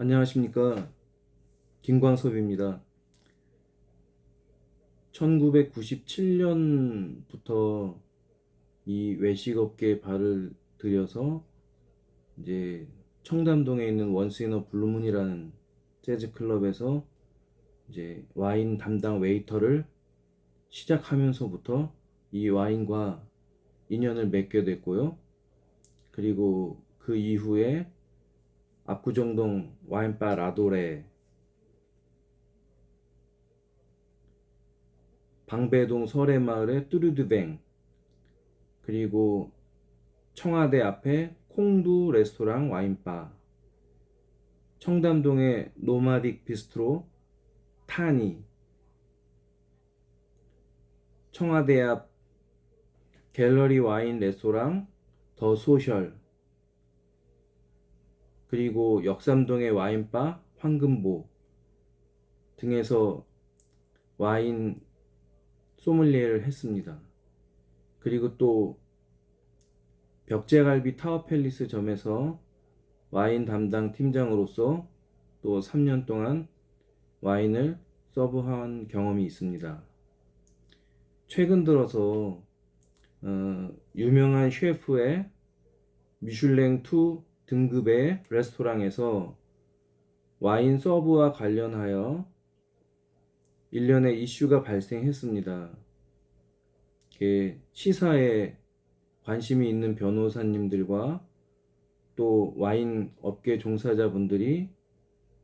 안녕하십니까. 김광섭입니다. 1997년부터 이 외식업계에 발을 들여서 이제 청담동에 있는 원스 인 어 블루문이라는 재즈 클럽에서 이제 와인 담당 웨이터를 시작하면서부터 이 와인과 인연을 맺게 됐고요. 그리고 그 이후에 압구정동 와인바 라도레, 방배동 설해마을의 뚜르드뱅, 그리고 청와대 앞에 콩두 레스토랑 와인바, 청담동의 노마딕 비스트로 타니, 청와대 앞 갤러리 와인 레스토랑 더 소셜, 그리고 역삼동의 와인바 황금보 등에서 와인 소믈리에를 했습니다. 그리고 또 벽제갈비 타워팰리스 점에서 와인 담당 팀장으로서 또 3년 동안 와인을 서브한 경험이 있습니다. 최근 들어서 유명한 셰프의 미슐랭 2 등급의 레스토랑에서 와인 서브와 관련하여 일련의 이슈가 발생했습니다. 시사에 관심이 있는 변호사님들과 또 와인 업계 종사자분들이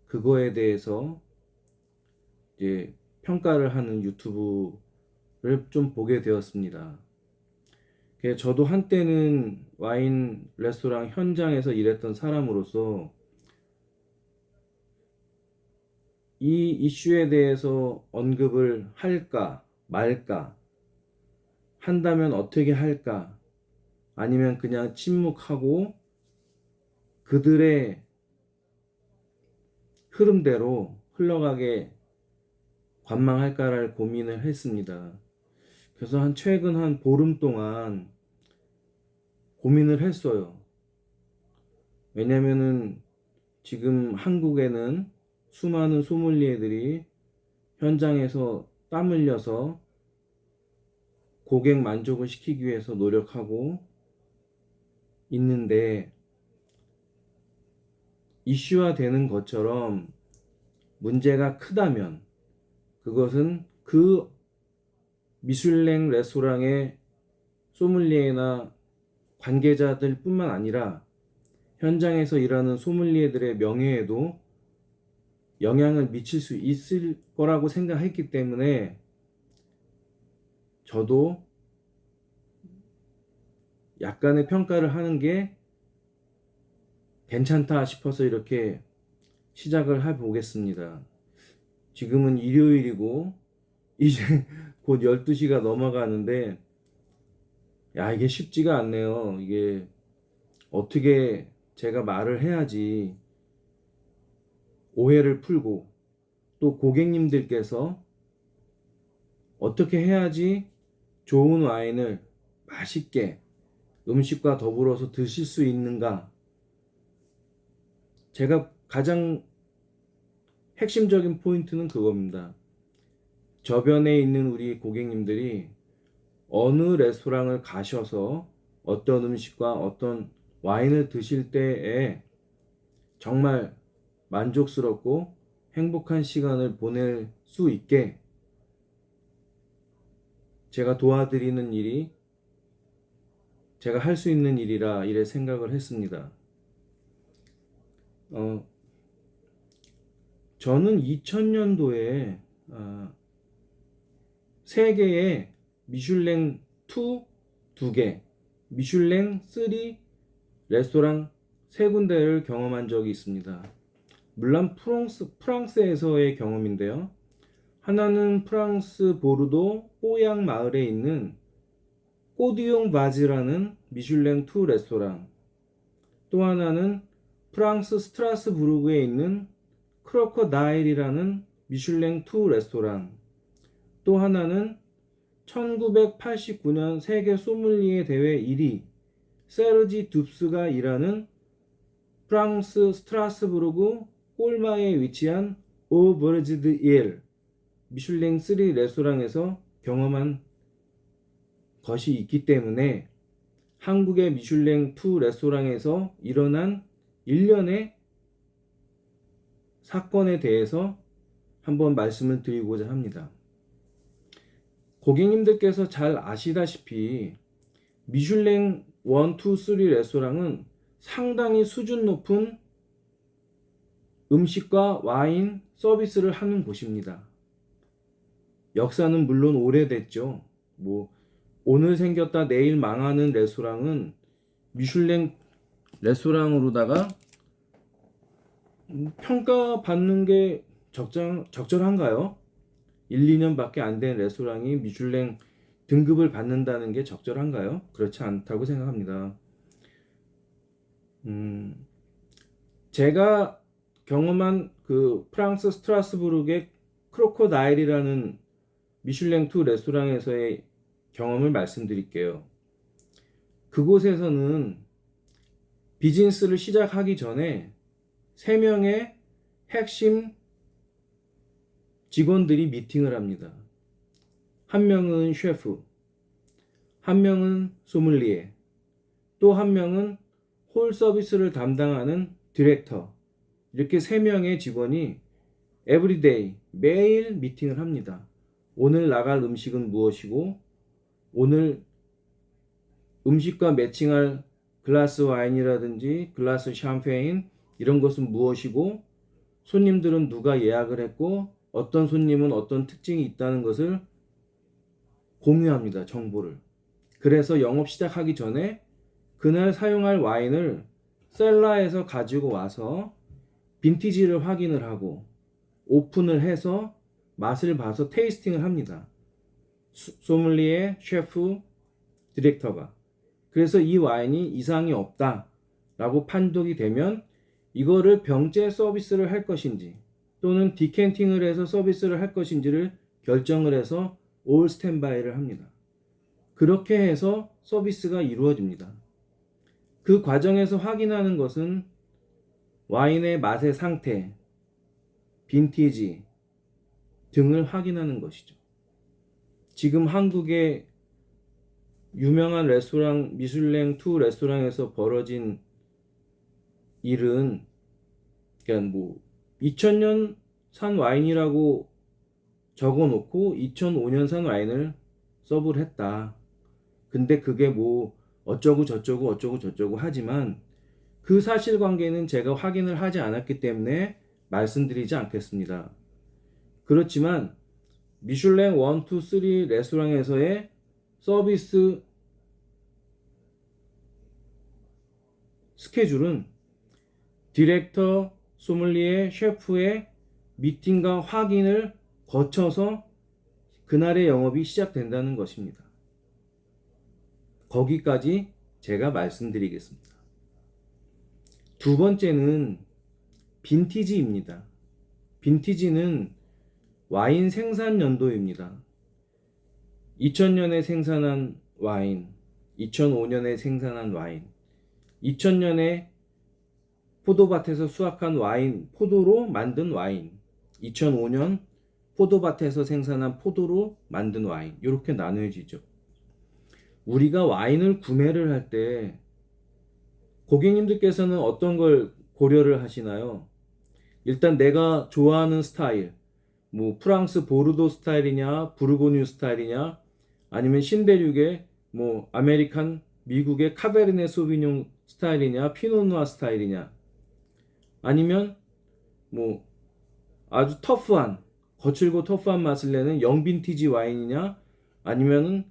그거에 대해서 이제 평가를 하는 유튜브를 좀 보게 되었습니다. 저도 한때는 와인 레스토랑 현장에서 일했던 사람으로서 이 이슈에 대해서 언급을 할까 말까, 한다면 어떻게 할까, 아니면 그냥 침묵하고 그들의 흐름대로 흘러가게 관망할까를 고민을 했습니다. 그래서 최근 한 보름 동안 고민을 했어요. 왜냐면은 지금 한국에는 수많은 소믈리에들이 현장에서 땀 흘려서 고객 만족을 시키기 위해서 노력하고 있는데, 이슈화 되는 것처럼 문제가 크다면 그것은 그 미슐랭 레스토랑의 소믈리에나 관계자들 뿐만 아니라 현장에서 일하는 소믈리에들의 명예에도 영향을 미칠 수 있을 거라고 생각했기 때문에 저도 약간의 평가를 하는 게 괜찮다 싶어서 이렇게 시작을 해보겠습니다. 지금은 일요일이고 이제 곧 12시가 넘어가는데 이게 쉽지가 않네요. 이게 어떻게 제가 말을 해야지 오해를 풀고, 또 고객님들께서 어떻게 해야지 좋은 와인을 맛있게 음식과 더불어서 드실 수 있는가. 제가 가장 핵심적인 포인트는 그겁니다. 저변에 있는 우리 고객님들이 어느 레스토랑을 가셔서 어떤 음식과 어떤 와인을 드실 때에 정말 만족스럽고 행복한 시간을 보낼 수 있게 제가 도와드리는 일이 제가 할 수 있는 일이라 이래 생각을 했습니다. 저는 2000년도에 세계의 미슐랭 2 2개, 미슐랭 3 레스토랑 3군데를 경험한 적이 있습니다. 물론 프랑스에서의 경험인데요. 하나는 프랑스 보르도 뽀양 마을에 있는 꼬디용 바즈라는 미슐랭 2 레스토랑, 또 하나는 프랑스 스트라스부르크에 있는 크로커다일이라는 미슐랭 2 레스토랑, 또 하나는 1989년 세계 소믈리에 대회 1위 세르지 둡스가 일하는 프랑스 스트라스부르크 꼴마에 위치한 오버즈 일 미슐랭 3 레스토랑에서 경험한 것이 있기 때문에 한국의 미슐랭 2 레스토랑에서 일어난 일련의 사건에 대해서 한번 말씀을 드리고자 합니다. 고객님들께서 잘 아시다시피 미슐랭 1, 2, 3 레스토랑은 상당히 수준 높은 음식과 와인 서비스를 하는 곳입니다. 역사는 물론 오래됐죠. 오늘 생겼다 내일 망하는 레스토랑은 미슐랭 레스토랑으로다가 평가받는 게 적절한가요? 1, 2년밖에 안 된 레스토랑이 미슐랭 등급을 받는다는 게 적절한가요? 그렇지 않다고 생각합니다. 제가 경험한 그 프랑스 스트라스부르의 크로코다일이라는 미슐랭 2 레스토랑에서의 경험을 말씀드릴게요. 그곳에서는 비즈니스를 시작하기 전에 3명의 핵심 직원들이 미팅을 합니다. 한 명은 셰프, 한 명은 소믈리에, 또 한 명은 홀 서비스를 담당하는 디렉터. 이렇게 3명의 직원이 에브리데이, 매일 미팅을 합니다. 오늘 나갈 음식은 무엇이고, 오늘 음식과 매칭할 글라스 와인이라든지 글라스 샴페인 이런 것은 무엇이고, 손님들은 누가 예약을 했고, 어떤 손님은 어떤 특징이 있다는 것을 공유합니다. 정보를. 그래서 영업 시작하기 전에 그날 사용할 와인을 셀러에서 가지고 와서 빈티지를 확인을 하고 오픈을 해서 맛을 봐서 테이스팅을 합니다. 소믈리에, 셰프, 디렉터가. 그래서 이 와인이 이상이 없다 라고 판독이 되면 이거를 병째 서비스를 할 것인지 또는 디캔팅을 해서 서비스를 할 것인지를 결정을 해서 올 스탠바이를 합니다. 그렇게 해서 서비스가 이루어집니다. 그 과정에서 확인하는 것은 와인의 맛의 상태, 빈티지 등을 확인하는 것이죠. 지금 한국의 유명한 레스토랑 미슐랭 2 레스토랑에서 벌어진 일은 그러니까 2000년 산 와인이라고 적어놓고 2005년 산 와인을 서브를 했다. 근데 그게 어쩌고 저쩌고 하지만 그 사실관계는 제가 확인을 하지 않았기 때문에 말씀드리지 않겠습니다. 그렇지만 미슐랭 1, 2, 3 레스토랑에서의 서비스 스케줄은 디렉터, 소믈리에, 셰프의 미팅과 확인을 거쳐서 그날의 영업이 시작된다는 것입니다. 거기까지 제가 말씀드리겠습니다. 두 번째는 빈티지입니다. 빈티지는 와인 생산 연도입니다. 2000년에 생산한 와인, 2005년에 생산한 와인, 2000년에 포도밭에서 수확한 와인, 포도로 만든 와인, 2005년 포도밭에서 생산한 포도로 만든 와인, 이렇게 나누어지죠. 우리가 와인을 구매를 할 때 고객님들께서는 어떤 걸 고려를 하시나요? 일단 내가 좋아하는 스타일, 프랑스 보르도 스타일이냐, 부르고뉴 스타일이냐, 아니면 신대륙의 아메리칸, 미국의 카베르네 소비뇽 스타일이냐, 피노누아 스타일이냐, 아니면 아주 터프한, 거칠고 터프한 맛을 내는 영빈티지 와인이냐, 아니면은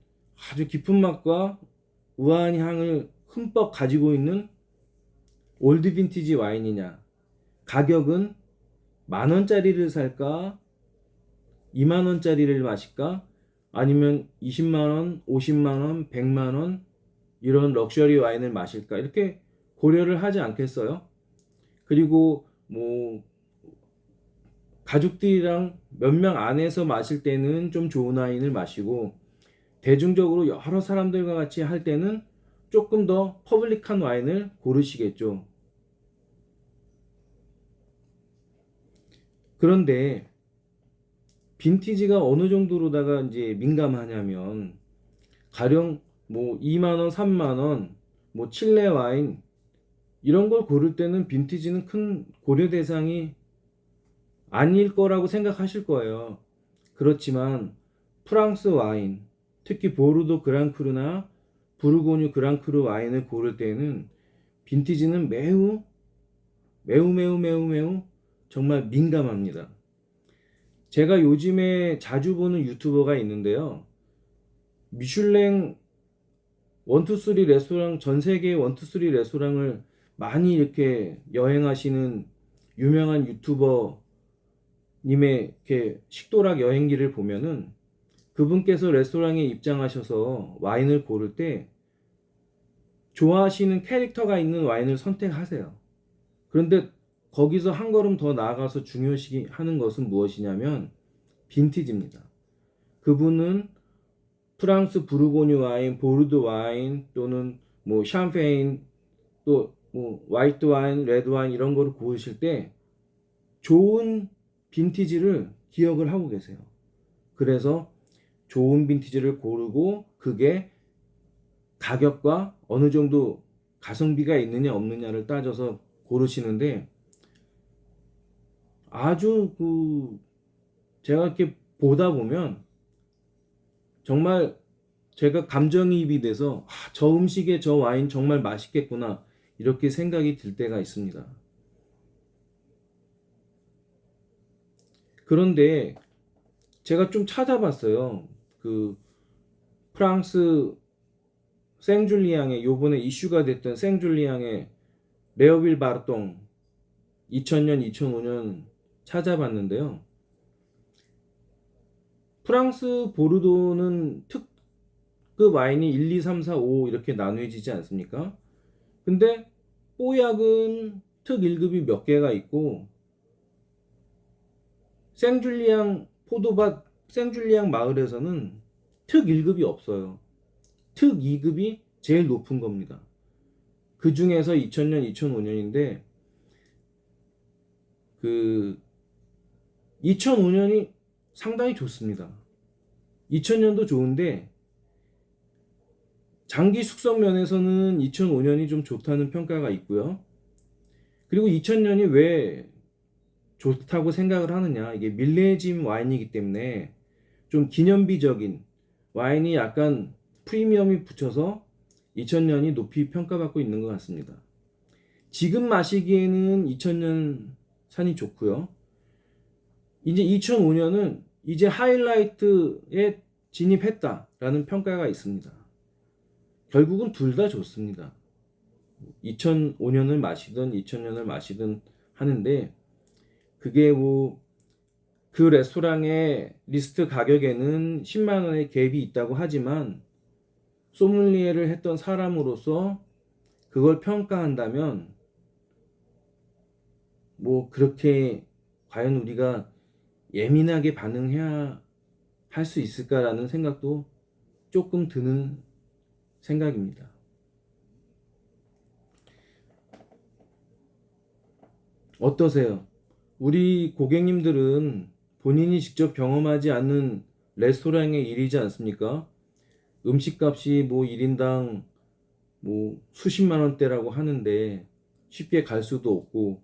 아주 깊은 맛과 우아한 향을 흠뻑 가지고 있는 올드 빈티지 와인이냐, 가격은 10,000원짜리를 살까 20,000원짜리를 마실까, 아니면 20만원, 50만원, 100만원 이런 럭셔리 와인을 마실까, 이렇게 고려를 하지 않겠어요? 그리고 가족들이랑 몇 명 안에서 마실 때는 좀 좋은 와인을 마시고, 대중적으로 여러 사람들과 같이 할 때는 조금 더 퍼블릭한 와인을 고르시겠죠. 그런데 빈티지가 어느 정도로다가 이제 민감하냐면 가령 뭐 2만 원, 3만 원, 뭐 칠레 와인 이런 걸 고를 때는 빈티지는 큰 고려 대상이 아닐 거라고 생각하실 거예요. 그렇지만 프랑스 와인, 특히 보르도 그랑크루나 부르고뉴 그랑크루 와인을 고를 때는 빈티지는 매우 정말 민감합니다. 제가 요즘에 자주 보는 유튜버가 있는데요. 미슐랭 1, 2, 3 레스토랑, 전 세계 1, 2, 3 레스토랑을 많이 이렇게 여행하시는 유명한 유튜버 님의 이렇게 식도락 여행기를 보면은 그분께서 레스토랑에 입장하셔서 와인을 고를 때 좋아하시는 캐릭터가 있는 와인을 선택하세요. 그런데 거기서 한 걸음 더 나아가서 중요시 하는 것은 무엇이냐면 빈티지입니다. 그분은 프랑스 부르고뉴 와인, 보르도 와인 또는 뭐 샴페인 또 뭐 화이트 와인, 레드 와인 이런 거를 고르실 때 좋은 빈티지를 기억을 하고 계세요. 그래서 좋은 빈티지를 고르고 그게 가격과 어느 정도 가성비가 있느냐 없느냐를 따져서 고르시는데 아주 제가 이렇게 보다 보면 정말 제가 감정이입이 돼서 저 음식에 저 와인 정말 맛있겠구나 이렇게 생각이 들 때가 있습니다. 그런데 제가 좀 찾아봤어요. 그 프랑스 생줄리앙의 요번에 이슈가 됐던 생줄리앙의 레어빌 바르똥 2000년 2005년 찾아봤는데요. 프랑스 보르도는 특급 와인이 1, 2, 3, 4, 5 이렇게 나누어지지 않습니까? 근데 뽀약은 특 1급이 몇 개가 있고 생줄리앙 포도밭 생줄리앙 마을에서는 특 1급이 없어요. 특 2급이 제일 높은 겁니다. 그 중에서 2000년, 2005년인데 그 2005년이 상당히 좋습니다. 2000년도 좋은데 장기 숙성 면에서는 2005년이 좀 좋다는 평가가 있고요. 그리고 2000년이 왜 좋다고 생각을 하느냐? 이게 밀레짐 와인이기 때문에 좀 기념비적인 와인이 약간 프리미엄이 붙여서 2000년이 높이 평가받고 있는 것 같습니다. 지금 마시기에는 2000년 산이 좋고요. 이제 2005년은 이제 하이라이트에 진입했다라는 평가가 있습니다. 결국은 둘 다 좋습니다. 2005년을 마시든 2000년을 마시든 하는데 그게 뭐 그 레스토랑의 리스트 가격에는 10만 원의 갭이 있다고 하지만 소믈리에를 했던 사람으로서 그걸 평가한다면 뭐 그렇게 과연 우리가 예민하게 반응해야 할 수 있을까라는 생각도 조금 드는 생각입니다. 어떠세요? 우리 고객님들은 본인이 직접 경험하지 않는 레스토랑의 일이지 않습니까? 음식값이 뭐 1인당 뭐 수십만 원대라고 하는데 쉽게 갈 수도 없고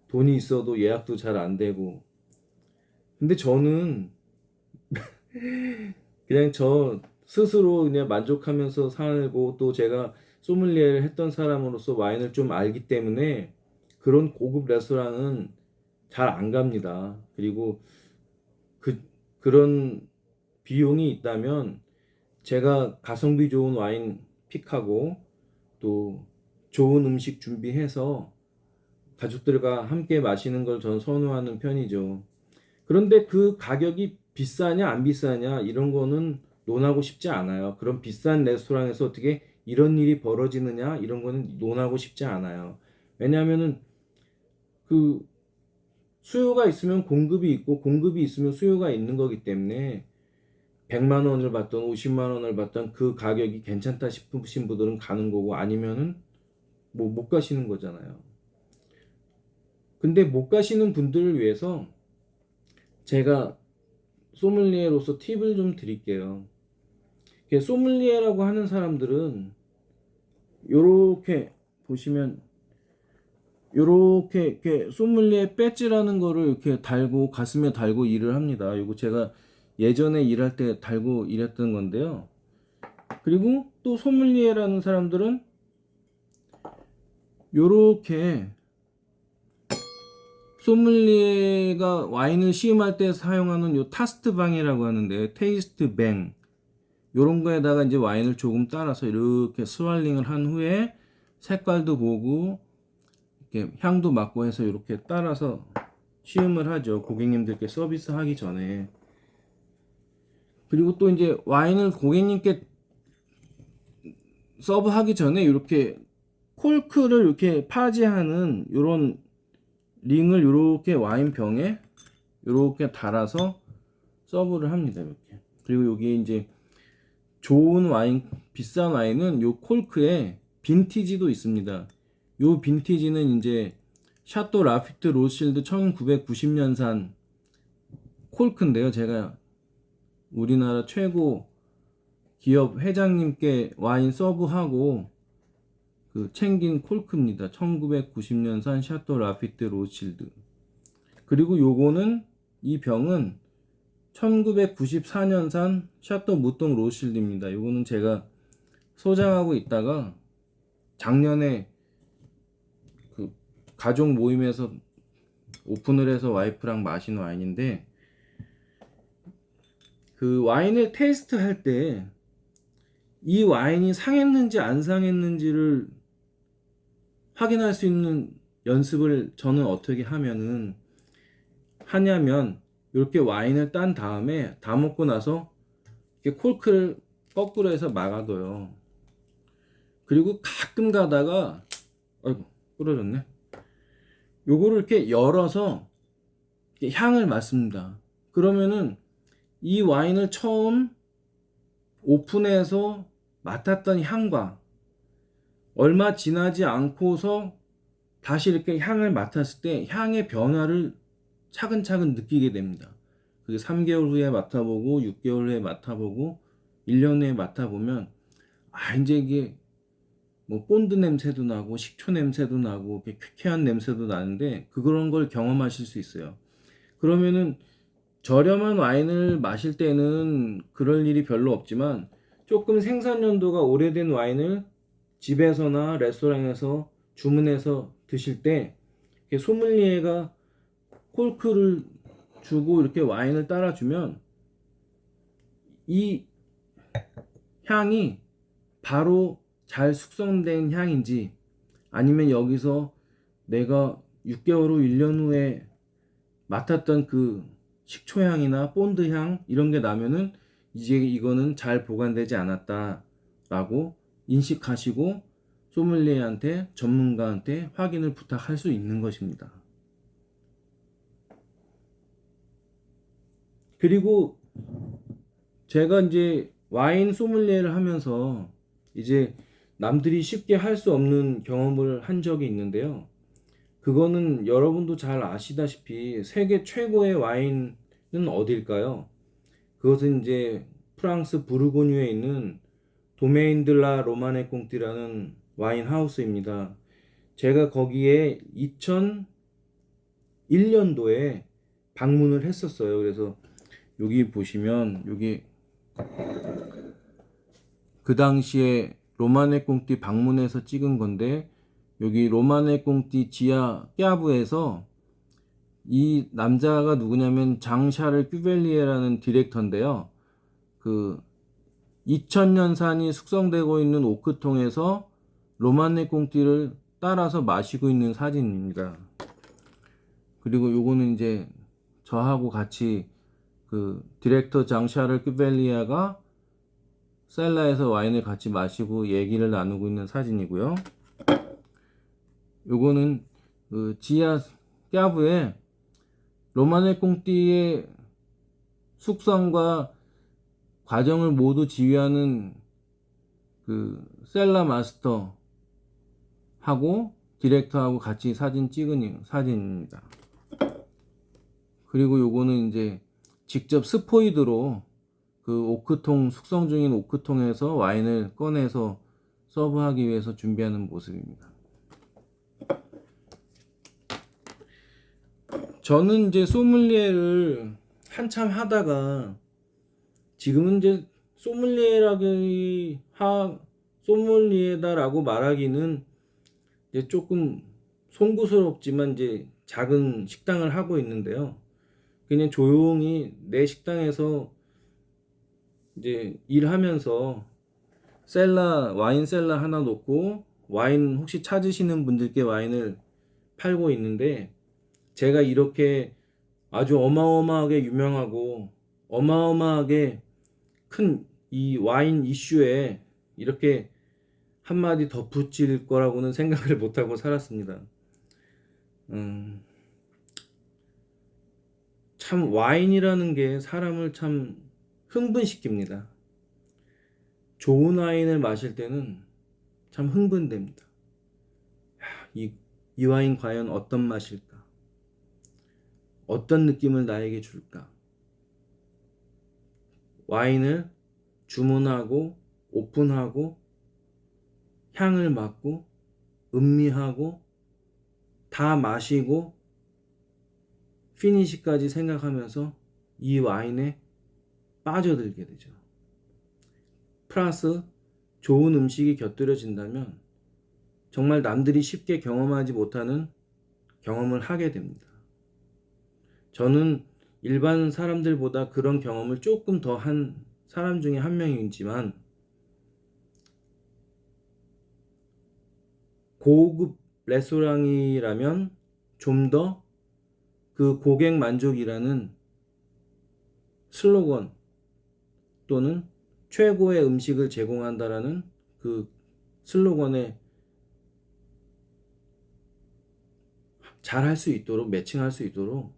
돈이 있어도 예약도 잘 안 되고 근데 저는 그냥 저 스스로 그냥 만족하면서 살고 또 제가 소믈리에를 했던 사람으로서 와인을 좀 알기 때문에 그런 고급 레스토랑은 잘 안 갑니다. 그리고 그 그런 비용이 있다면 제가 가성비 좋은 와인 픽하고 또 좋은 음식 준비해서 가족들과 함께 마시는 걸 전 선호하는 편이죠. 그런데 그 가격이 비싸냐 안 비싸냐 이런 거는 논하고 싶지 않아요. 그런 비싼 레스토랑에서 어떻게 이런 일이 벌어지느냐 이런 거는 논하고 싶지 않아요. 왜냐하면은 그 수요가 있으면 공급이 있고 공급이 있으면 수요가 있는 거기 때문에 100만 원을 받던 50만 원을 받던 그 가격이 괜찮다 싶으신 분들은 가는 거고 아니면은 뭐 못 가시는 거잖아요. 근데 못 가시는 분들을 위해서 제가 소믈리에로서 팁을 좀 드릴게요. 소믈리에라고 하는 사람들은 요렇게 보시면 요렇게 이렇게 소믈리에 배지라는 거를 이렇게 달고 가슴에 달고 일을 합니다. 이거 제가 예전에 일할 때 달고 일했던 건데요. 그리고 또 소믈리에라는 사람들은 요렇게 소믈리에가 와인을 시음할 때 사용하는 요 타스트 방이라고 하는데, 테이스트 뱅, 요런 거에다가 이제 와인을 조금 따라서 이렇게 스왈링을 한 후에 색깔도 보고 이렇게 향도 맡고 해서 이렇게 따라서 시음을 하죠. 고객님들께 서비스 하기 전에. 그리고 또 이제 와인을 고객님께 서브하기 전에 이렇게 콜크를 이렇게 파지하는 요런 링을 이렇게 와인병에 이렇게 달아서 서브를 합니다. 이렇게. 그리고 여기 이제 좋은 와인, 비싼 와인은 요 콜크에 빈티지도 있습니다. 요 빈티지는 이제 샤또 라피트 로실드 1990년산 콜크인데요. 제가 우리나라 최고 기업 회장님께 와인 서브하고 챙긴 콜크입니다. 1990년산 샤또 라피트 로실드. 그리고 요거는, 이 병은 1994년산 샤또 무똥 로실드입니다. 요거는 제가 소장하고 있다가 작년에 가족 모임에서 오픈을 해서 와이프랑 마신 와인인데, 와인을 테이스트 할 때 이 와인이 상했는지 안 상했는지를 확인할 수 있는 연습을 저는 어떻게 하냐면, 이렇게 와인을 딴 다음에 다 먹고 나서 이렇게 콜크를 거꾸로 해서 막아둬요. 그리고 가끔 가다가, 아이고 부러졌네. 요거를 이렇게 열어서 이렇게 향을 맡습니다. 그러면은 이 와인을 처음 오픈해서 맡았던 향과 얼마 지나지 않고서 다시 이렇게 향을 맡았을 때 향의 변화를 차근차근 느끼게 됩니다. 그게 3개월 후에 맡아보고 6개월 후에 맡아보고 1년 후에 맡아보면, 이제 이게 뭐 본드 냄새도 나고 식초 냄새도 나고 쾌쾌한 냄새도 나는데, 그런 걸 경험하실 수 있어요. 그러면은 저렴한 와인을 마실 때는 그럴 일이 별로 없지만, 조금 생산 연도가 오래된 와인을 집에서나 레스토랑에서 주문해서 드실 때 소믈리에가 콜크를 주고 이렇게 와인을 따라주면 이 향이 바로 잘 숙성된 향인지, 아니면 여기서 내가 6개월 후 1년 후에 맡았던 식초향이나 본드향 이런 게 나면은 이제 이거는 잘 보관되지 않았다 라고 인식하시고 소믈리에한테, 전문가한테 확인을 부탁할 수 있는 것입니다. 그리고 제가 이제 와인 소믈리에를 하면서 이제 남들이 쉽게 할 수 없는 경험을 한 적이 있는데요. 그거는 여러분도 잘 아시다시피 세계 최고의 와인은 어딜까요? 그것은 이제 프랑스 부르고뉴에 있는 도메인 들라 로마네 꽁띠라는 와인 하우스입니다. 제가 거기에 2001년도에 방문을 했었어요. 그래서 여기 보시면, 여기 그 당시에 로마네 꽁띠 방문해서 찍은 건데, 여기 로마네 꽁띠 지하 깨아부에서 이 남자가 누구냐면 장샤를 큐벨리에라는 디렉터인데요. 2000년산이 숙성되고 있는 오크통에서 로마네 꽁띠를 따라서 마시고 있는 사진입니다. 그리고 요거는 이제 저하고 같이 디렉터 장샤를 큐벨리아가 셀라에서 와인을 같이 마시고 얘기를 나누고 있는 사진이고요. 요거는 지하 깨아부에 로마네 꽁띠의 숙성과 과정을 모두 지휘하는 셀라 마스터 하고 디렉터하고 같이 사진 찍은 사진입니다. 그리고 요거는 이제 직접 스포이드로 그 오크통, 숙성 중인 오크통에서 와인을 꺼내서 서브하기 위해서 준비하는 모습입니다. 저는 이제 소믈리에를 한참 하다가 지금은 이제 소믈리에다라고 말하기는 이제 조금 송구스럽지만 이제 작은 식당을 하고 있는데요. 그냥 조용히 내 식당에서 이제 일하면서 와인 셀러 하나 놓고 와인 혹시 찾으시는 분들께 와인을 팔고 있는데, 제가 이렇게 아주 어마어마하게 유명하고 어마어마하게 큰 이 와인 이슈에 이렇게 한마디 덧붙일 거라고는 생각을 못하고 살았습니다. 참 와인이라는 게 사람을 참 흥분시킵니다. 좋은 와인을 마실 때는 참 흥분됩니다. 이 와인 과연 어떤 맛일까? 어떤 느낌을 나에게 줄까? 와인을 주문하고 오픈하고 향을 맡고 음미하고 다 마시고 피니시까지 생각하면서 이 와인에 빠져들게 되죠. 플러스 좋은 음식이 곁들여진다면 정말 남들이 쉽게 경험하지 못하는 경험을 하게 됩니다. 저는 일반 사람들보다 그런 경험을 조금 더 한 사람 중에 한 명이지만, 고급 레스토랑이라면 좀 더 그 고객 만족이라는 슬로건 또는 최고의 음식을 제공한다라는 그 슬로건에 잘 할 수 있도록, 매칭할 수 있도록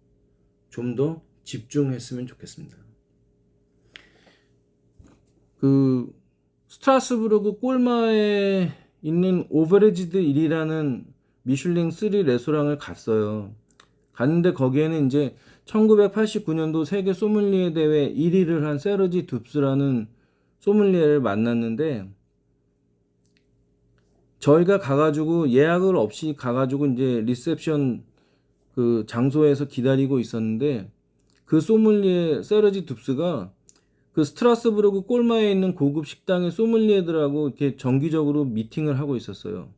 좀 더 집중했으면 좋겠습니다. 그 스트라스부르크 꼴마에 있는 오베르지드 1이라는 미슐랭 3 레스토랑을 갔어요. 갔는데 거기에는 이제 1989년도 세계 소믈리에 대회 1위를 한 세르지 둡스라는 소믈리에를 만났는데, 저희가 가가지고 예약을 없이 가가지고 이제 리셉션 그 장소에서 기다리고 있었는데, 그 소믈리에 세르지 둡스가 그 스트라스부르크 꼴마에 있는 고급 식당의 소믈리에들하고 이렇게 정기적으로 미팅을 하고 있었어요.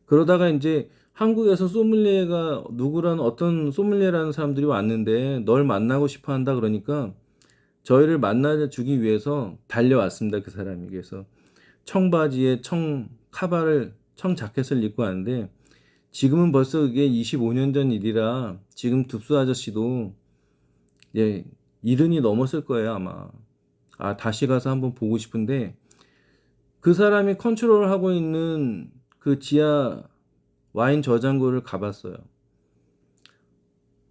그러다가 이제 한국에서 소믈리에가 누구라는 어떤 소믈리에라는 사람들이 왔는데 널 만나고 싶어 한다 그러니까 저희를 만나주기 위해서 달려왔습니다. 그 사람이. 그래서 청바지에 청 자켓을 입고 왔는데, 지금은 벌써 그게 25년 전 일이라 지금 둡스 아저씨도 예, 70이 넘었을 거예요 아마. 다시 가서 한번 보고 싶은데, 그 사람이 컨트롤하고 있는 그 지하 와인 저장고를 가봤어요.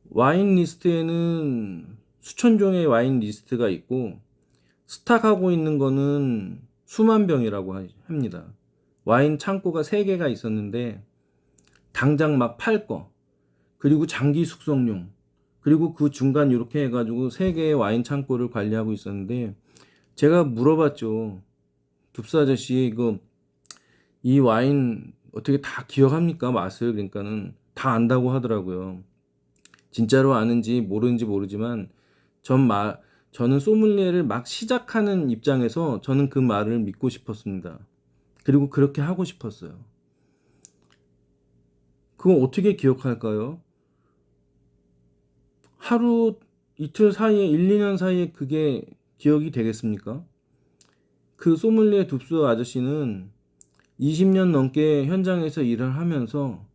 와인 리스트에는 수천 종의 와인 리스트가 있고 스탁하고 있는 거는 수만 병이라고 합니다. 와인 창고가 3개가 있었는데 당장 막 팔 거, 그리고 장기 숙성용, 그리고 그 중간 이렇게 해가지고 3개의 와인 창고를 관리하고 있었는데, 제가 물어봤죠. 둡스 아저씨, 이 와인 어떻게 다 기억합니까? 맛을. 그러니까는 다 안다고 하더라고요. 진짜로 아는지 모르는지 모르지만 저는 소믈리에를 막 시작하는 입장에서 저는 그 말을 믿고 싶었습니다. 그리고 그렇게 하고 싶었어요. 그건 어떻게 기억할까요? 하루 이틀 사이에 1, 2년 사이에 그게 기억이 되겠습니까? 그 소믈리에 둡스 아저씨는 20년 넘게 현장에서 일을 하면서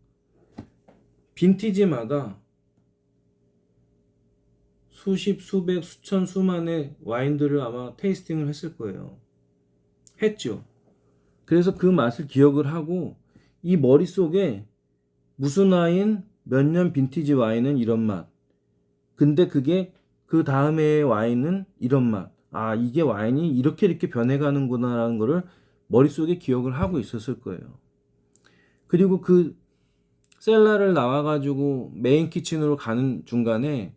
빈티지마다 수십, 수백, 수천, 수만의 와인들을 아마 테이스팅을 했을 거예요. 했죠. 그래서 그 맛을 기억을 하고 이 머릿속에 무슨 와인, 몇 년 빈티지 와인은 이런 맛. 근데 그게 그 다음에 와인은 이런 맛. 이게 와인이 이렇게 변해가는구나라는 거를 머릿속에 기억을 하고 있었을 거예요. 그리고 그 셀러를 나와가지고 메인 키친으로 가는 중간에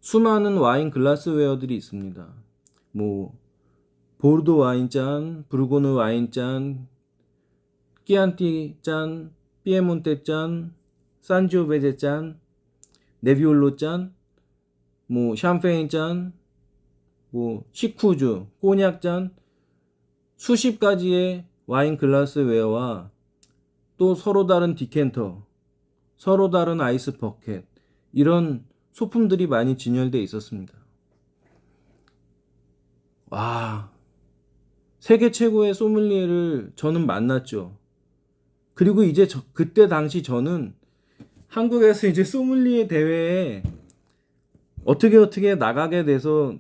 수많은 와인 글라스웨어들이 있습니다. 뭐 보르도 와인잔, 부르고느 와인잔, 끼안티 짠, 피에몬테 짠, 산지오베제 짠, 네비올로 짠, 뭐 샴페인 짠, 뭐 시쿠주, 꼬냑 짠, 수십 가지의 와인 글라스웨어와 또 서로 다른 디켄터, 서로 다른 아이스 버켓, 이런 소품들이 많이 진열되어 있었습니다. 와, 세계 최고의 소믈리에를 저는 만났죠. 그리고 이제 그때 당시 저는 한국에서 이제 소믈리에 대회에 어떻게 나가게 돼서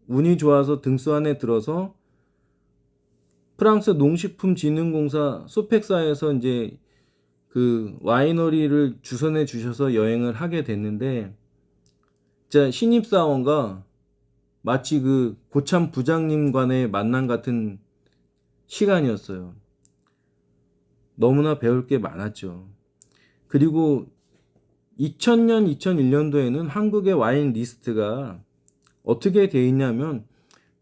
운이 좋아서 등수 안에 들어서 프랑스 농식품진흥공사 소펙사에서 이제 그 와이너리를 주선해 주셔서 여행을 하게 됐는데, 진짜 신입사원과 마치 그 고참 부장님 간의 만남 같은 시간이었어요. 너무나 배울 게 많았죠. 그리고 2000년, 2001년도에는 한국의 와인 리스트가 어떻게 돼 있냐면,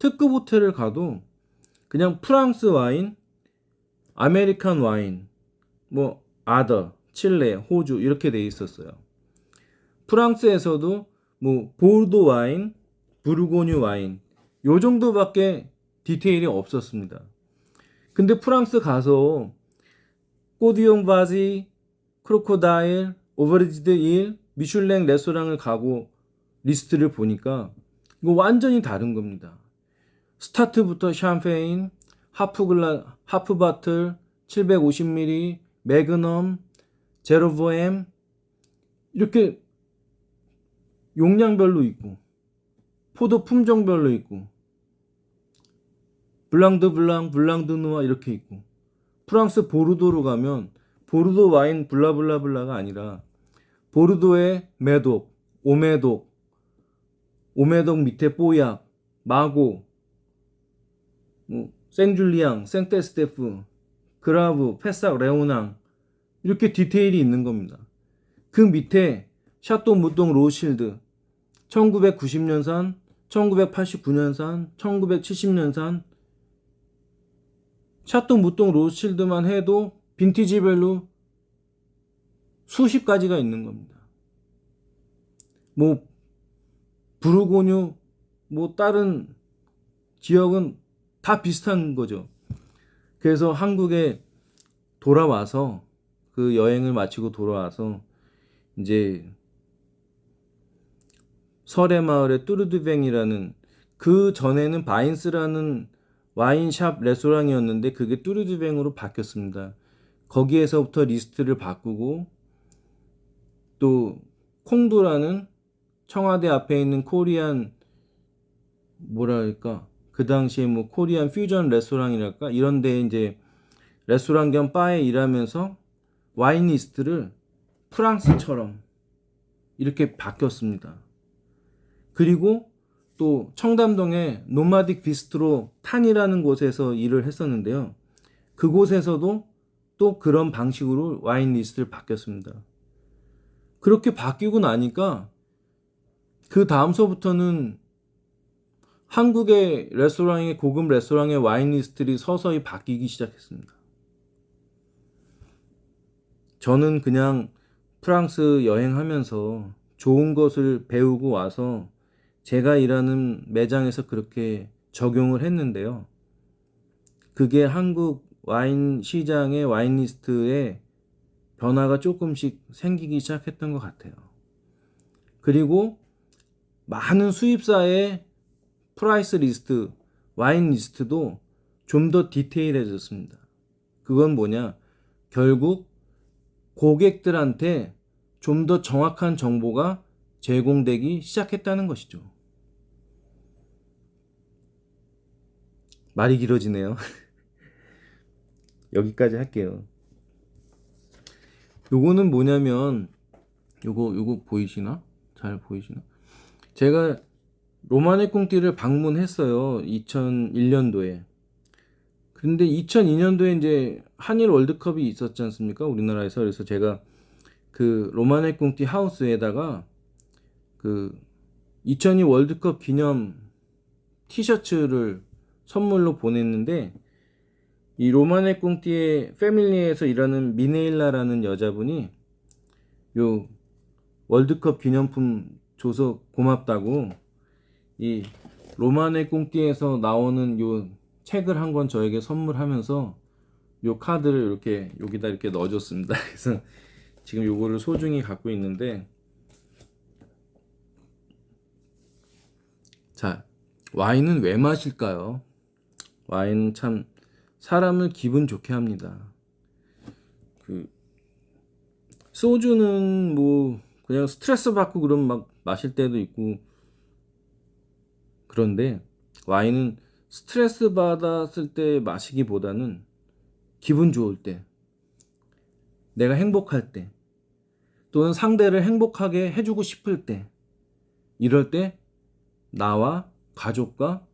특급 호텔을 가도 그냥 프랑스 와인, 아메리칸 와인, 뭐 아더, 칠레, 호주 이렇게 돼 있었어요. 프랑스에서도 뭐 보르도 와인, 부르고뉴 와인 요 정도밖에 디테일이 없었습니다. 근데 프랑스 가서 꼬디용 바지, 크로코다일, 오버리지드 일, 미슐랭 레스토랑을 가고 리스트를 보니까 이거 완전히 다른 겁니다. 스타트부터 샴페인, 하프바틀, 750ml, 매그넘, 제로보엠 이렇게 용량별로 있고 포도 품종별로 있고 블랑드 블랑, 블랑드 누아 이렇게 있고, 프랑스 보르도로 가면 보르도 와인 블라블라블라가 아니라 보르도의 메독, 오메독, 오메독 밑에 뽀약, 마고, 생줄리앙, 생테스테프, 그라브, 페삭, 레오낭 이렇게 디테일이 있는 겁니다. 그 밑에 샤또 무똥 로실드 1990년산, 1989년산, 1970년산 샤또 무똥 로실드만 해도 빈티지별로 수십 가지가 있는 겁니다. 뭐 부르고뉴 뭐 다른 지역은 다 비슷한 거죠. 그래서 한국에 돌아와서 그 여행을 마치고 돌아와서 이제 설해마을의 뚜르드뱅이라는, 그 전에는 바인스라는 와인샵 레스토랑이었는데 그게 뚜르드뱅으로 바뀌었습니다. 거기에서부터 리스트를 바꾸고 또 콩도라는 청와대 앞에 있는 코리안 뭐랄까 그 당시에 뭐 코리안 퓨전 레스토랑이랄까 이런 데 이제 레스토랑 겸 바에 일하면서 와인 리스트를 프랑스처럼 이렇게 바뀌었습니다. 그리고 또 청담동에 노마딕 비스트로 탄이라는 곳에서 일을 했었는데요. 그곳에서도 또 그런 방식으로 와인 리스트를 바뀌었습니다. 그렇게 바뀌고 나니까 그 다음서부터는 한국의 레스토랑의 고급 레스토랑의 와인 리스트들이 서서히 바뀌기 시작했습니다. 저는 그냥 프랑스 여행하면서 좋은 것을 배우고 와서 제가 일하는 매장에서 그렇게 적용을 했는데요. 그게 한국 와인 시장의 와인 리스트에 변화가 조금씩 생기기 시작했던 것 같아요. 그리고 많은 수입사의 프라이스 리스트, 와인 리스트도 좀 더 디테일해졌습니다. 그건 뭐냐? 결국 고객들한테 좀 더 정확한 정보가 제공되기 시작했다는 것이죠. 말이 길어지네요. 여기까지 할게요. 요거는 뭐냐면 요거 보이시나? 잘 보이시나? 제가 로마네 꽁띠를 방문했어요. 2001년도에. 근데 2002년도에 이제 한일 월드컵이 있었지 않습니까? 우리나라에서. 그래서 제가 그 로마네 꽁띠 하우스에다가 그 2002 월드컵 기념 티셔츠를 선물로 보냈는데, 이 로마네 꽁띠의 패밀리에서 일하는 미네일라라는 여자분이 요 월드컵 기념품 줘서 고맙다고 이 로마네 꽁띠에서 나오는 요 책을 한 권 저에게 선물하면서 요 카드를 이렇게 여기다 이렇게 넣어줬습니다. 그래서 지금 요거를 소중히 갖고 있는데, 자, 와인은 왜 마실까요? 와인은 참 사람을 기분 좋게 합니다. 그 소주는 뭐 그냥 스트레스 받고 그러면 막 마실 때도 있고, 그런데 와인은 스트레스 받았을 때 마시기보다는 기분 좋을 때, 내가 행복할 때, 또는 상대를 행복하게 해주고 싶을 때, 이럴 때 나와 가족과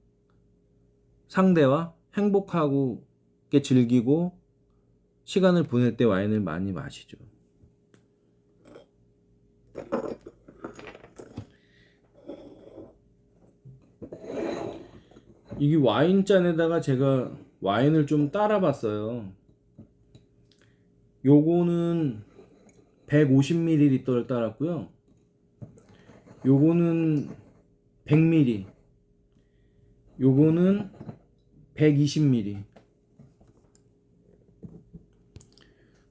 상대와 행복하고 즐기고 시간을 보낼 때 와인을 많이 마시죠. 이게 와인잔에다가 제가 와인을 좀 따라봤어요. 요거는 150ml를 따랐고요. 요거는 100ml, 요거는 120ml.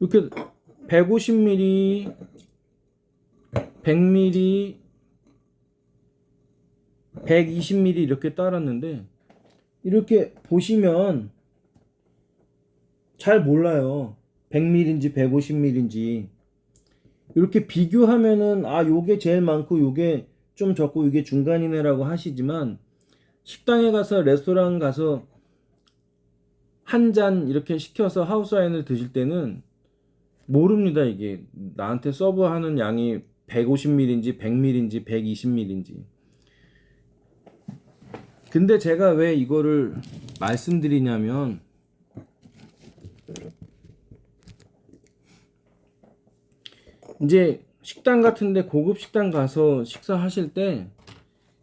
이렇게 150ml, 100ml, 120ml 이렇게 따랐는데, 이렇게 보시면 잘 몰라요. 100ml인지 150ml인지. 이렇게 비교하면은 아, 요게 제일 많고 요게 좀 적고 이게 중간이네라고 하시지만, 식당에 가서 레스토랑 가서 한 잔 이렇게 시켜서 하우스 와인을 드실 때는 모릅니다. 이게 나한테 서브하는 양이 150ml인지 100ml인지 120ml인지. 근데 제가 왜 이거를 말씀드리냐면, 이제 식당 같은데 고급 식당 가서 식사하실 때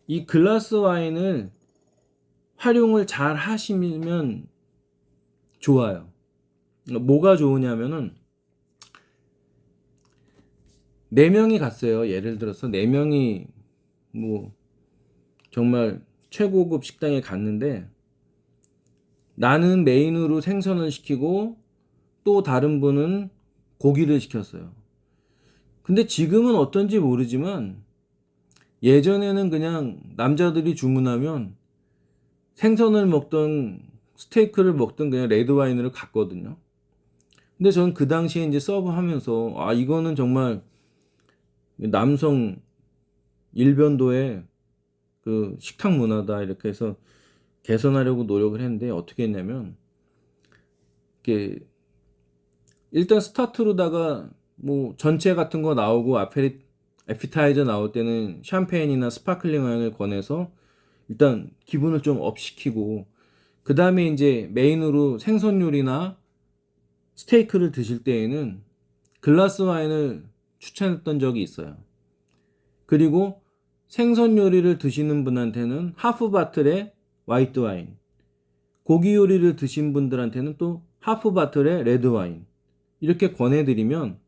이 글라스 와인을 활용을 잘 하시면 좋아요. 뭐가 좋으냐면은, 4명이 갔어요. 예를 들어서 4명이 뭐 정말 최고급 식당에 갔는데, 나는 메인으로 생선을 시키고 또 다른 분은 고기를 시켰어요. 근데 지금은 어떤지 모르지만, 예전에는 그냥 남자들이 주문하면 생선을 먹던 스테이크를 먹던 그냥 레드 와인으로 갔거든요. 근데 전 그 당시에 이제 서브하면서 아, 이거는 정말 남성 일변도의 그 식탁 문화다, 이렇게 해서 개선하려고 노력을 했는데, 어떻게 했냐면, 이렇게 일단 스타트로다가 뭐 전체 같은 거 나오고 에피타이저 나올 때는 샴페인이나 스파클링 와인을 권해서 일단 기분을 좀 업 시키고, 그 다음에 이제 메인으로 생선 요리나 스테이크를 드실 때에는 글라스 와인을 추천했던 적이 있어요. 그리고 생선 요리를 드시는 분한테는 하프 바틀의 화이트 와인, 고기 요리를 드신 분들한테는 또 하프 바틀의 레드 와인, 이렇게 권해드리면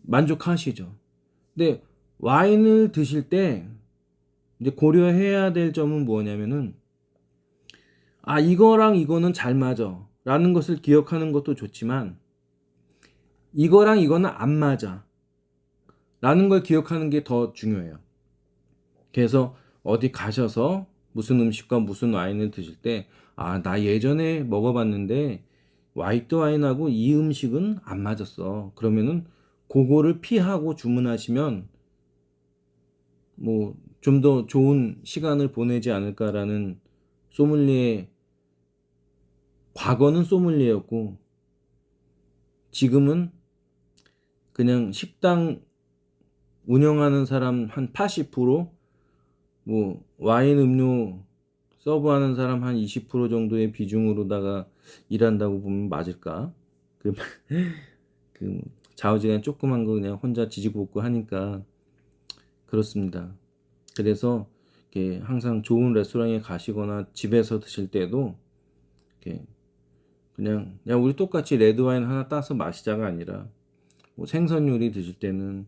만족하시죠. 근데 와인을 드실 때 이제 고려해야 될 점은 뭐냐면은, 아, 이거랑 이거는 잘 맞아 라는 것을 기억하는 것도 좋지만, 이거랑 이거는 안 맞아 라는 걸 기억하는 게 더 중요해요. 그래서 어디 가셔서 무슨 음식과 무슨 와인을 드실 때, 아, 나 예전에 먹어봤는데 화이트 와인하고 이 음식은 안 맞았어. 그러면은 그거를 피하고 주문하시면 뭐 좀 더 좋은 시간을 보내지 않을까라는, 소믈리에, 과거는 소믈리에였고 지금은 그냥 식당 운영하는 사람 한 80%, 뭐 와인 음료 서브하는 사람 한 20% 정도의 비중으로다가 일한다고 보면 맞을까? 그, 그 좌우지간 조그만 거 그냥 혼자 지지고 볶고 하니까 그렇습니다. 그래서 이렇게 항상 좋은 레스토랑에 가시거나 집에서 드실 때도 이렇게 그냥 야 우리 똑같이 레드 와인 하나 따서 마시자가 아니라 뭐 생선 요리 드실 때는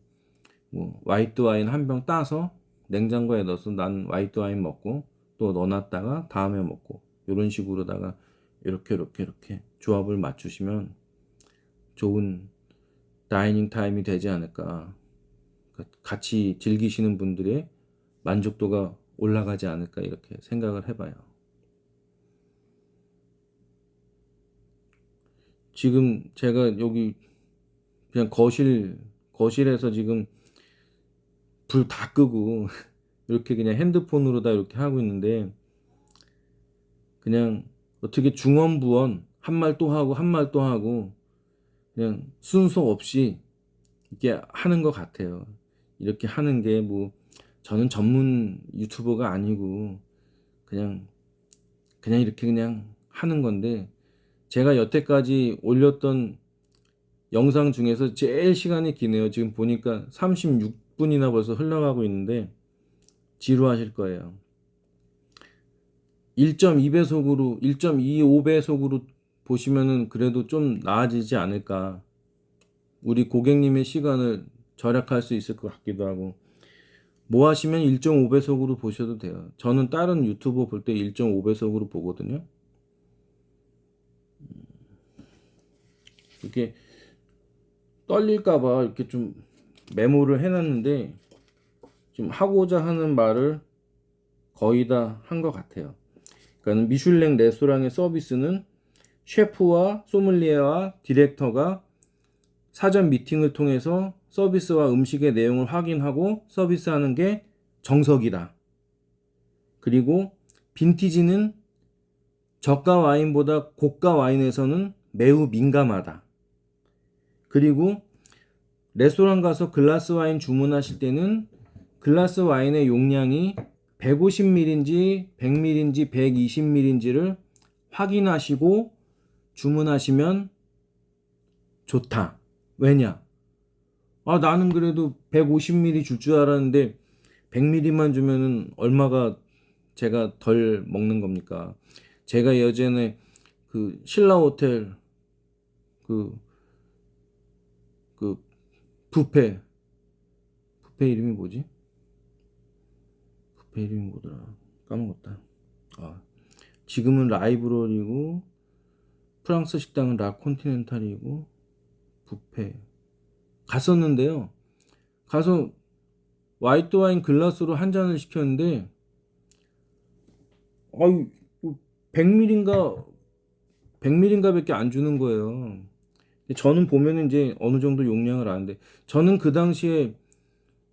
뭐 화이트 와인 한 병 따서 냉장고에 넣어서 난 화이트 와인 먹고 또 넣어놨다가 다음에 먹고 이런 식으로다가 이렇게 조합을 맞추시면 좋은 다이닝 타임이 되지 않을까. 같이 즐기시는 분들의 만족도가 올라가지 않을까 이렇게 생각을 해봐요. 지금 제가 여기 그냥 거실에서 지금 불 다 끄고 이렇게 그냥 핸드폰으로다 이렇게 하고 있는데 그냥 어떻게 중언부언 한 말 또 하고 한 말 또 하고 그냥 순서 없이 이렇게 하는 것 같아요. 이렇게 하는 게 뭐 저는 전문 유튜버가 아니고 그냥 이렇게 그냥 하는 건데 제가 여태까지 올렸던 영상 중에서 제일 시간이 기네요. 지금 보니까 36분이나 벌써 흘러가고 있는데 지루하실 거예요. 1.2배속으로 1.25배속으로 보시면은 그래도 좀 나아지지 않을까. 우리 고객님의 시간을 절약할 수 있을 것 같기도 하고 뭐 하시면 1.5배속으로 보셔도 돼요. 저는 다른 유튜버 볼 때 1.5배속으로 보거든요. 이렇게 떨릴까봐 이렇게 좀 메모를 해놨는데 지금 하고자 하는 말을 거의 다 한 것 같아요. 그러니까 미슐랭 레스토랑의 서비스는 셰프와 소믈리에와 디렉터가 사전 미팅을 통해서 서비스와 음식의 내용을 확인하고 서비스하는 게 정석이다. 그리고 빈티지는 저가 와인보다 고가 와인에서는 매우 민감하다. 그리고 레스토랑 가서 글라스 와인 주문하실 때는 글라스 와인의 용량이 150ml인지 100ml인지 120ml인지를 확인하시고 주문하시면 좋다. 왜냐? 아, 나는 그래도 150ml 줄 줄 알았는데 100ml만 주면은 얼마가 제가 덜 먹는 겁니까? 제가 예전에 그 신라 호텔 그, 그 뷔페 이름이 뭐지? 뷔페 이름이 뭐더라? 까먹었다. 아, 지금은 라이브러리고 프랑스 식당은 라콘티넨탈이고 뷔페 갔었는데요. 가서 화이트 와인 글라스로 한 잔을 시켰는데 아유 100ml인가 100ml인가 밖에 안 주는 거예요. 저는 보면은 이제 어느 정도 용량을 아는데 저는 그 당시에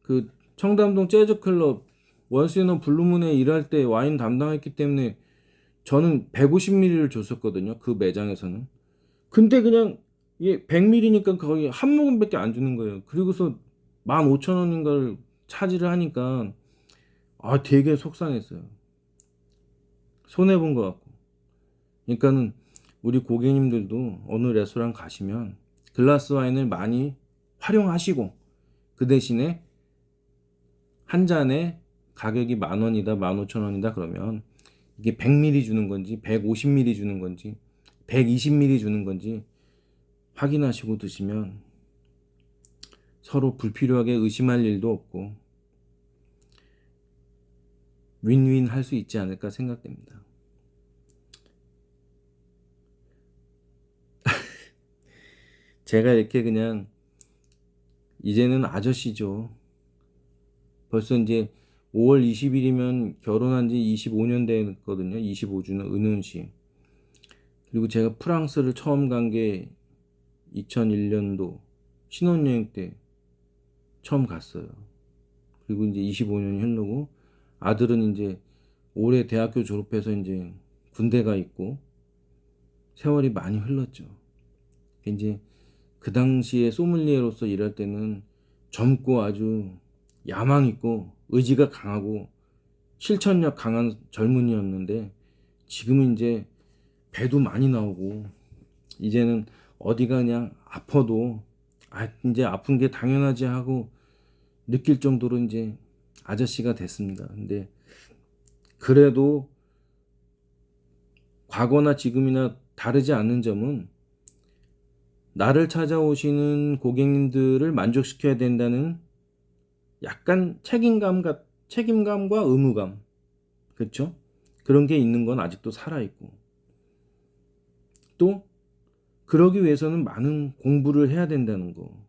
그 청담동 재즈 클럽 원스앤 블루문에 일할 때 와인 담당했기 때문에 저는 150ml를 줬었거든요. 그 매장에서는. 근데 그냥 이게 100ml니까 거의 한 모금밖에 안 주는 거예요. 그리고서 15,000원인가를 차지를 하니까 아 되게 속상했어요. 손해 본 것 같고. 그러니까는 우리 고객님들도 어느 레스토랑 가시면 글라스 와인을 많이 활용하시고 그 대신에 한 잔에 가격이 10,000원이다 15,000원이다 그러면 이게 100ml 주는 건지 150ml 주는 건지 120ml 주는 건지 확인하시고 드시면 서로 불필요하게 의심할 일도 없고 윈윈 할 수 있지 않을까 생각됩니다. 제가 이렇게 그냥 이제는 아저씨죠. 벌써 이제 5월 20일이면 결혼한 지 25년 됐거든요. 25주년 은혼식. 그리고 제가 프랑스를 처음 간 게 2001년도 신혼여행 때 처음 갔어요. 그리고 이제 25년이 흐르고 아들은 이제 올해 대학교 졸업해서 이제 군대가 있고 세월이 많이 흘렀죠. 이제 그 당시에 소믈리에로서 일할 때는 젊고 아주 야망 있고 의지가 강하고 실천력 강한 젊은이였는데 지금은 이제 배도 많이 나오고 이제는 어디가 그냥 아파도 이제 아픈 게 당연하지 하고 느낄 정도로 이제 아저씨가 됐습니다. 근데 그래도 과거나 지금이나 다르지 않는 점은 나를 찾아오시는 고객님들을 만족시켜야 된다는 약간 책임감과 의무감, 그렇죠? 그런 게 있는 건 아직도 살아있고, 또 그러기 위해서는 많은 공부를 해야 된다는 거.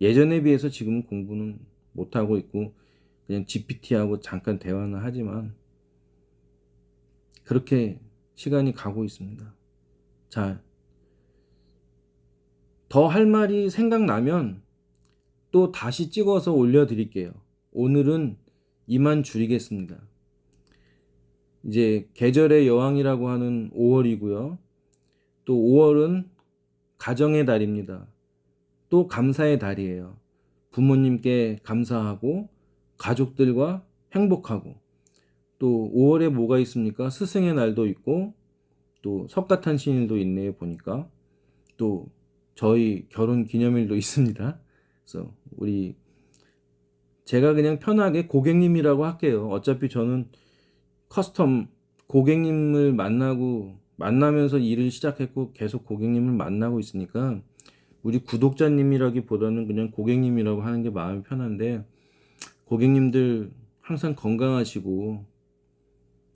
예전에 비해서 지금은 공부는 못하고 있고 그냥 GPT하고 잠깐 대화는 하지만 그렇게 시간이 가고 있습니다. 자, 더 할 말이 생각나면 또 다시 찍어서 올려드릴게요. 오늘은 이만 줄이겠습니다. 이제 계절의 여왕이라고 하는 5월이고요. 또 5월은 가정의 달입니다. 또 감사의 달이에요. 부모님께 감사하고 가족들과 행복하고, 또 5월에 뭐가 있습니까? 스승의 날도 있고 또 석가탄신일도 있네요. 보니까 또 저희 결혼 기념일도 있습니다. 그래서 제가 그냥 편하게 고객님이라고 할게요. 어차피 저는 커스텀 고객님을 만나면서 일을 시작했고 계속 고객님을 만나고 있으니까 우리 구독자님이라기보다는 그냥 고객님이라고 하는 게 마음이 편한데, 고객님들 항상 건강하시고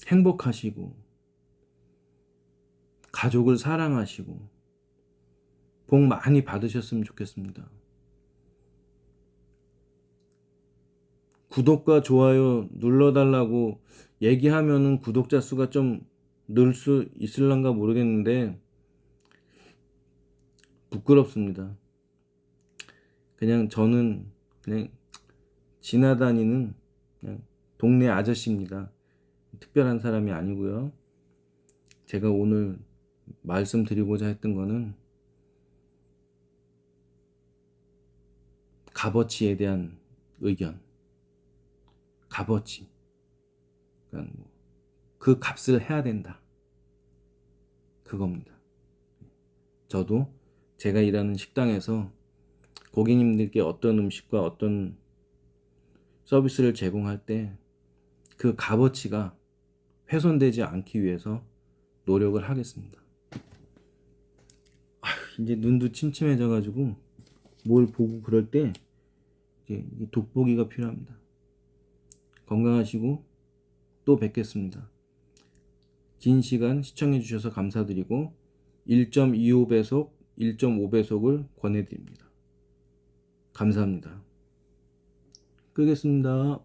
행복하시고 가족을 사랑하시고 복 많이 받으셨으면 좋겠습니다. 구독과 좋아요 눌러달라고 얘기하면은 구독자 수가 좀 늘 수 있을런가 모르겠는데 부끄럽습니다. 그냥 저는 그냥 지나다니는 그냥 동네 아저씨입니다. 특별한 사람이 아니고요. 제가 오늘 말씀드리고자 했던 거는 값어치에 대한 의견, 값어치, 그러니까 그 값을 해야 된다, 그겁니다. 저도 제가 일하는 식당에서 고객님들께 어떤 음식과 어떤 서비스를 제공할 때 그 값어치가 훼손되지 않기 위해서 노력을 하겠습니다. 이제 눈도 침침해져가지고 뭘 보고 그럴 때 이제 돋보기가 필요합니다. 건강하시고 또 뵙겠습니다. 긴 시간 시청해주셔서 감사드리고 1.25배속, 1.5배속을 권해드립니다. 감사합니다. 끄겠습니다.